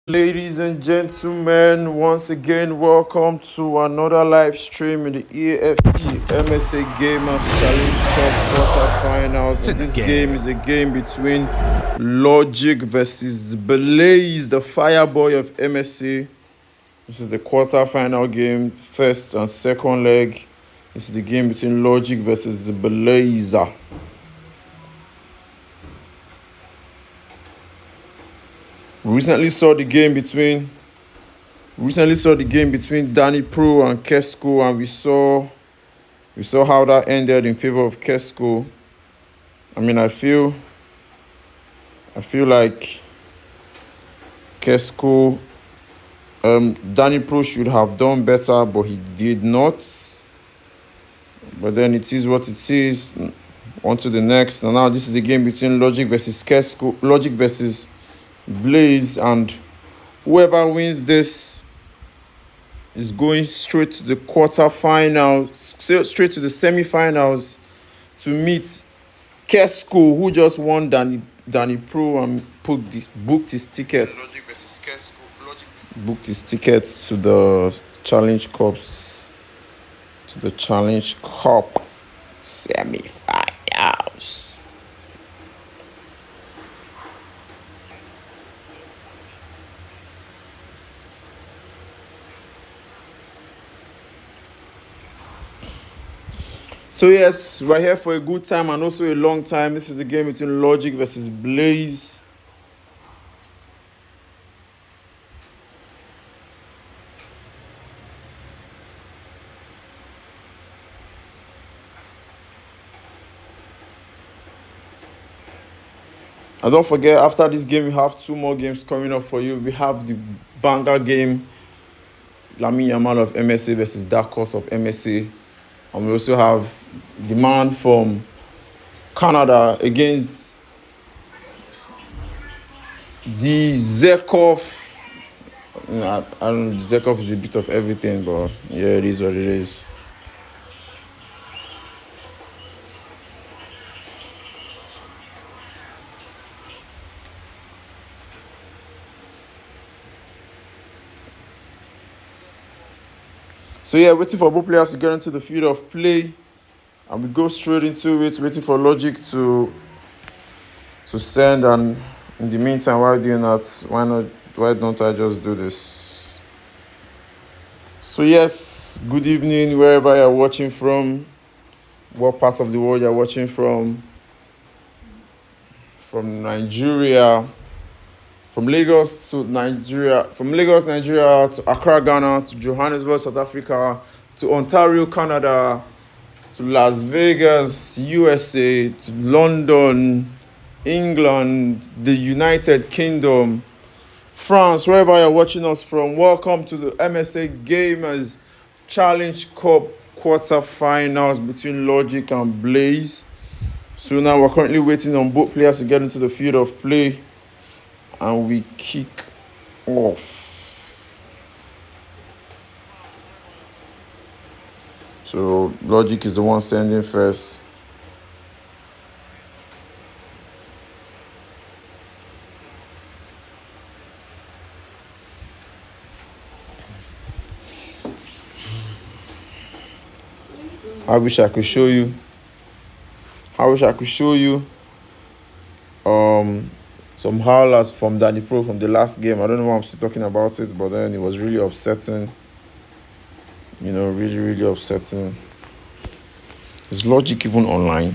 Ladies and gentlemen, once again, welcome to another live stream in the EAFE MSA Gamers Challenge Cup quarterfinals. And this game is a game between Logic versus Blaze, the Fireboy of MSA. This is the quarterfinal game, first and second leg. This is the game between Logic versus Blaze. Recently saw the game between Danny Pro and Kesko, and we saw how that ended in favor of Kesko. I mean, I feel like Kesko, Danny Pro should have done better, but he did not. But then it is what it is. On to the next. And now this is the game between Logic versus Kesko, Logic versus Blaze, and whoever wins this is going straight to the quarterfinals, straight to the semifinals to meet Kesko, who just won Danny Pro and booked his ticket. Logic versus Kesko. Booked his ticket to the Challenge Cups, to the Challenge Cup semifinals. So yes, we're here for a good time and also a long time. This is the game between Logic versus Blaze. And don't forget, after this game, we have two more games coming up for you. We have the banger game, Lamine Yamal of MSA versus Dark Horse of MSA. And we also have the man from Canada against the Zekov. I don't know, Zekov is a bit of everything, but yeah, it is what it is. So yeah, waiting for both players to get into the field of play, and we go straight into it, waiting for Logic to send. And in the meantime, while doing that, why don't I just do this? So yes, good evening wherever you're watching from, what part of the world you're watching from Nigeria, from Lagos, Nigeria, to Accra, Ghana, to Johannesburg, South Africa, to Ontario, Canada, to Las Vegas, USA, to London, England, the United Kingdom, France, wherever you're watching us from. Welcome to the MSA Gamers Challenge Cup quarterfinals between Logic and Blaze. So now we're currently waiting on both players to get into the field of play, and we kick off. So Logic is the one sending first. I wish I could show you some howlers from Danny Pro from the last game. I don't know why I'm still talking about it, but then it was really upsetting. Really, really upsetting. Is Logic even online?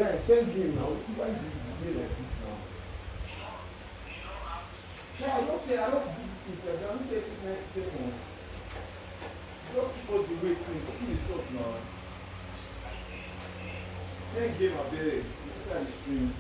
Guys, send game now. Why do you play like this now? Yeah, I don't say I don't do this thing. I don't get it 90 seconds. Just keep us the waiting. What is up now? Send game a bit. Inside the stream.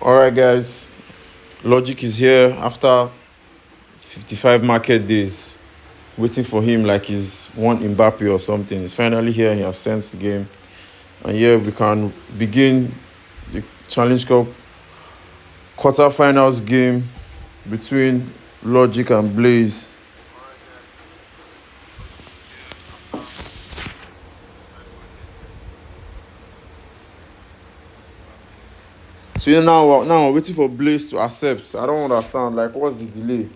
All right, guys. Logic is here after 55 market days, waiting for him like he's one Mbappe or something. He's finally here. He has sensed the game, and here we can begin the Challenge Cup quarterfinals game between Logic and Blaze. So now we're waiting for Blaze to accept. I don't understand. Like, what's the delay?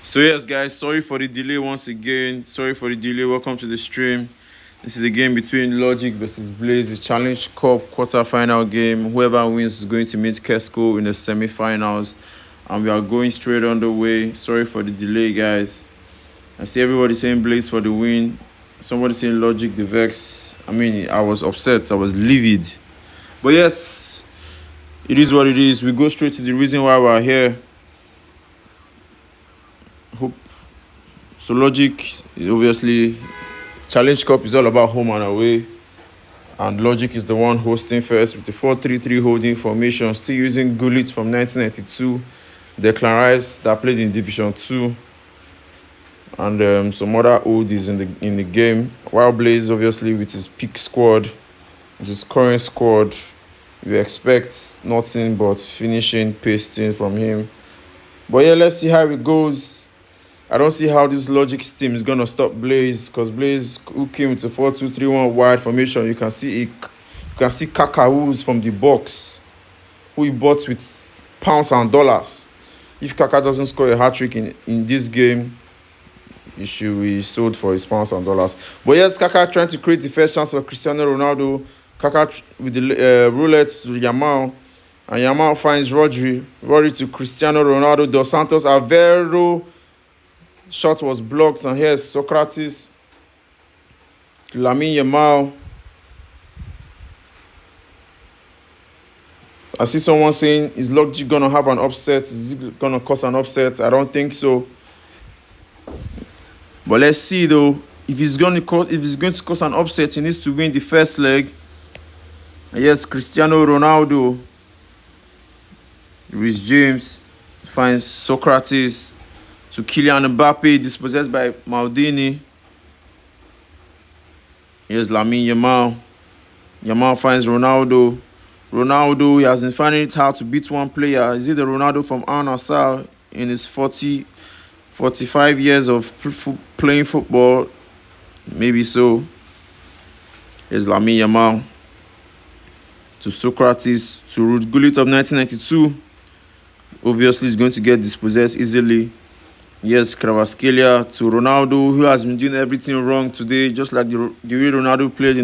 So yes, guys, sorry for the delay once again. Sorry for the delay. Welcome to the stream. This is a game between Logic versus Blaze, the Challenge Cup quarterfinal game. Whoever wins is going to meet Kesco in the semi-finals, and we are going straight on the way. Sorry for the delay, guys. I see everybody saying Blaze for the win. Somebody saying Logic the Vex. I mean, I was upset. I was livid. But yes, it is what it is. We go straight to the reason why we're here. So Logic is obviously, Challenge Cup is all about home and away, and Logic is the one hosting first with the 4-3-3 holding formation, still using Gullit from 1992, Declan Rice that played in Division 2, and some other oldies in the game. While Blaze obviously with his peak squad, with his current squad, we expect nothing but finishing, pasting from him. But yeah, let's see how it goes. I don't see how this Logic team is going to stop Blaze, because Blaze, who came with a 4-2-3-1 wide formation, you can see Kaka, who's from the box, who he bought with pounds and dollars. If Kaka doesn't score a hat-trick in this game, he should be sold for his pounds and dollars. But yes, Kaka trying to create the first chance for Cristiano Ronaldo. Kaka with the roulette to Yamal, and Yamal finds Rodri to Cristiano Ronaldo. Dos Santos, Aveiro. Shot was blocked, and here's Socrates, Lamine Yamal. I see someone saying, is Logic gonna have an upset? Is it gonna cause an upset? I don't think so. But let's see though. If he's going to cause an upset, he needs to win the first leg. Yes, Cristiano Ronaldo. Rhys James finds Socrates to Kylian Mbappe, dispossessed by Maldini. Here's Lamine Yamal. Yamal finds Ronaldo. Ronaldo, he has been finding it hard to beat one player. Is it the Ronaldo from Al Nassr in his 45 years of playing football? Maybe so. Here's Lamine Yamal to Socrates to Ruud Gullit of 1992. Obviously, he's going to get dispossessed easily. Yes, Kvaratskhelia to Ronaldo, who has been doing everything wrong today, just like the way Ronaldo played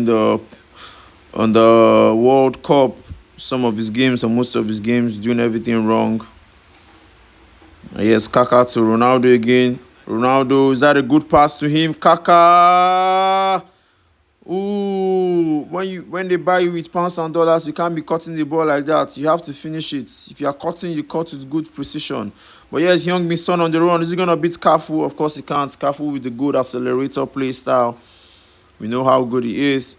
on the World Cup. Some of his games, or most of his games, doing everything wrong. Yes, Kaka to Ronaldo again. Ronaldo, is that a good pass to him? Kaka! Ooh, when they buy you with pounds and dollars, you can't be cutting the ball like that. You have to finish it. If you are cutting, you cut with good precision. But yes, Young Son on the run. Is he gonna beat Cafu? Of course he can't. Cafu with the good accelerator play style. We know how good he is.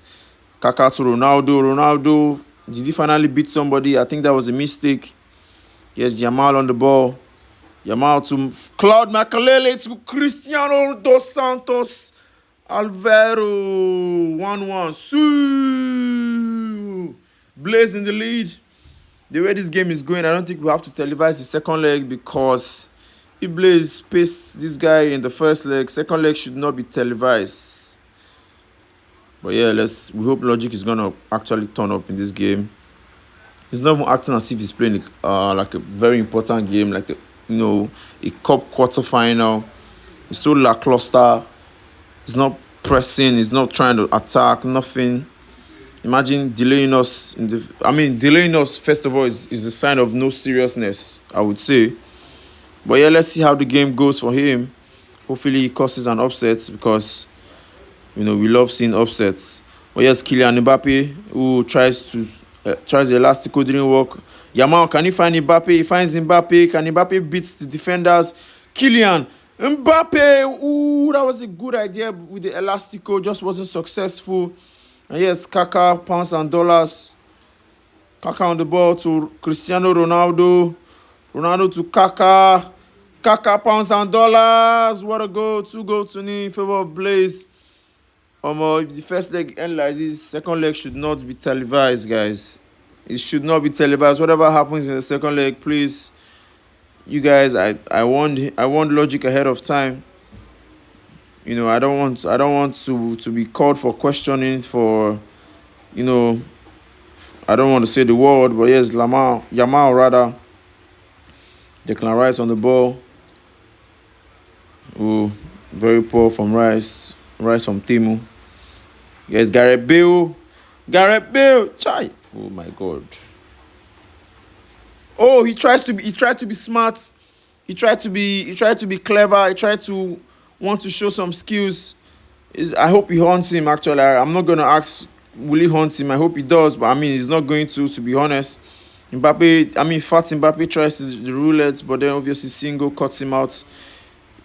Kaka to Ronaldo. Ronaldo, did he finally beat somebody? I think that was a mistake. Yes, Yamal on the ball. Yamal to Claude Makelele to Cristiano dos Santos. Alvaro 1-1. Blaze in the lead. The way this game is going, I don't think we have to televise the second leg, because if Blaze paced this guy in the first leg, second leg should not be televised. But yeah, we hope Logic is gonna actually turn up in this game. He's not even acting as if he's playing like a very important game, like a cup quarterfinal. He's so lackluster. He's not pressing. He's not trying to attack. Nothing. Imagine delaying us delaying us, first of all, is a sign of no seriousness, I would say. But yeah, let's see how the game goes for him. Hopefully he causes an upset, because we love seeing upsets. But yes, Kylian Mbappe, who tries the elastico, didn't work. Yamal, can he find Mbappe? He finds Mbappe. Can Mbappe beat the defenders? Kylian Mbappe! Ooh, that was a good idea with the elastico, just wasn't successful. And yes, Kaka, pounds and dollars. Kaka on the ball to Cristiano Ronaldo. Ronaldo to Kaka. Kaka, pounds and dollars. What a goal. 2 goals to nil in favor of Blaze. If the first leg ends like this, second leg should not be televised, guys. It should not be televised. Whatever happens in the second leg, please, you guys, I warned Logic ahead of time. I don't want to be called for questioning for, I don't want to say the word, but yes, Yamal rather. Declan Rice on the ball. Oh, very poor from Rice. Rice from Timu. Yes, Gareth Bale. Chai. Oh my God. Oh, he tried to be smart. He tried to be clever. He tried to want to show some skills. I hope he haunts him, actually. I'm not gonna ask will he haunt him. I hope he does, but he's not going to be honest. Fat Mbappe tries the roulette, but then obviously single cuts him out.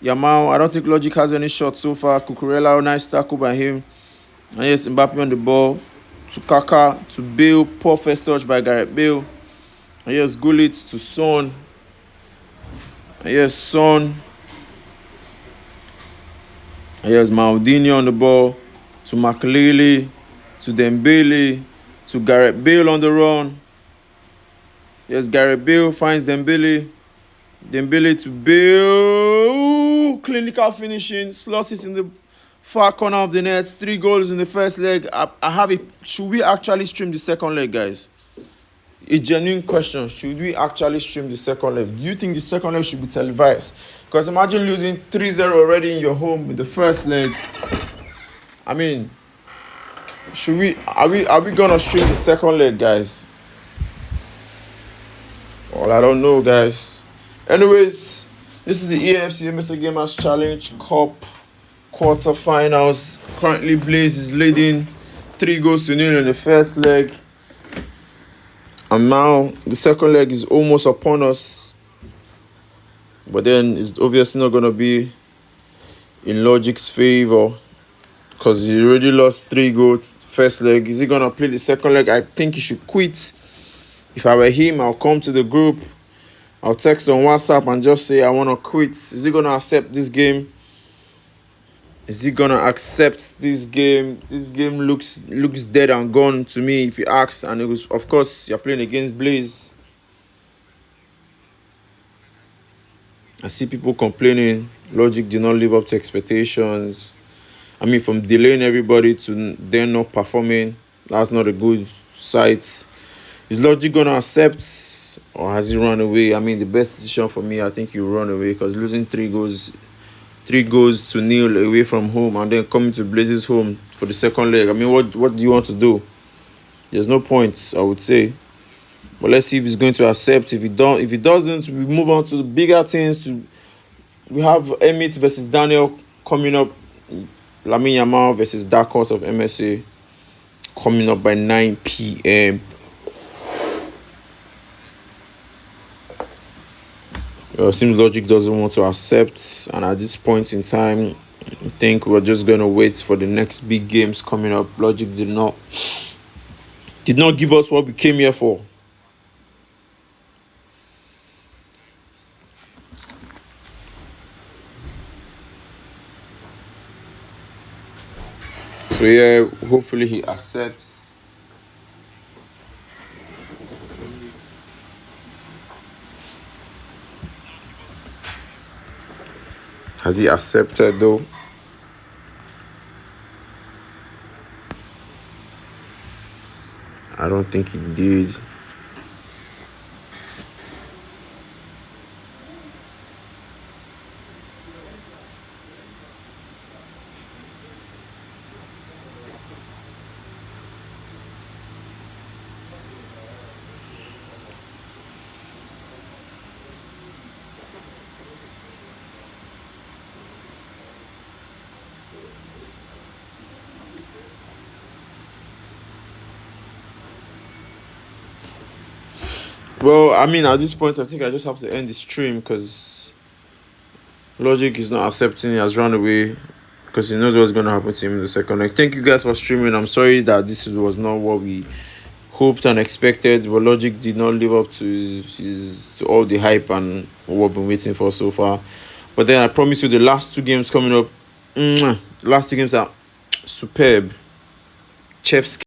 Yamal, I don't think Logic has any shots so far. Cucurella, nice tackle by him. And yes, Mbappe on the ball to Kaka, to Bale. Poor first touch by Gareth Bale. And yes, Gullit to Son. And yes, Son. And yes, Maldini on the ball to Makelele, to Dembele, to Gareth Bale on the run. Yes, Gareth Bale finds Dembele. Dembele to Bale. Clinical finishing. Slots it in the far corner of the net. 3 goals in the first leg. Should we actually stream the second leg, guys? A genuine question. Should we actually stream the second leg? Do you think the second leg should be televised? Because imagine losing 3-0 already in your home with the first leg. Are we gonna stream the second leg, guys? Well, I don't know, guys. Anyways, this is the AFC MSA Gamers Challenge Cup quarterfinals. Currently, Blaze is leading 3 goals to nil in the first leg. And now the second leg is almost upon us. But then it's obviously not going to be in Logic's favor because he already lost 3 goals first leg. Is he going to play the second leg? I think he should quit. If I were him, I'll come to the group. I'll text on WhatsApp and just say I want to quit. Is he going to accept this game? Is he going to accept this game? This game looks dead and gone to me, if you ask. And it was, of course, you're playing against Blaze. I see people complaining Logic did not live up to expectations. I mean, from delaying everybody to then not performing, that's not a good sight. Is Logic going to accept or has he run away? I mean, the best decision for me, I think he'll run away because losing 3 goals to nil away from home and then coming to Blazes home for the second leg. I mean, what do you want to do? There's no point, I would say. But let's see if he's going to accept. If he doesn't, we move on to the bigger things. We have Emmett versus Daniel coming up. Lamine Yamal versus Dark Horse of MSA coming up by 9 p.m. It seems Logic doesn't want to accept, and at this point in time, I think we're just going to wait for the next big games coming up. Logic did not give us what we came here for. So yeah, hopefully he accepts. Has he accepted though? I don't think he did. Well, I mean, at this point, I think I just have to end the stream because Logic is not accepting. He has run away because he knows what's going to happen to him in the second leg. Thank you guys for streaming. I'm sorry that this was not what we hoped and expected, but Logic did not live up to to all the hype and what we've been waiting for so far. But then I promise you the last 2 games coming up, the last 2 games are superb. Chef's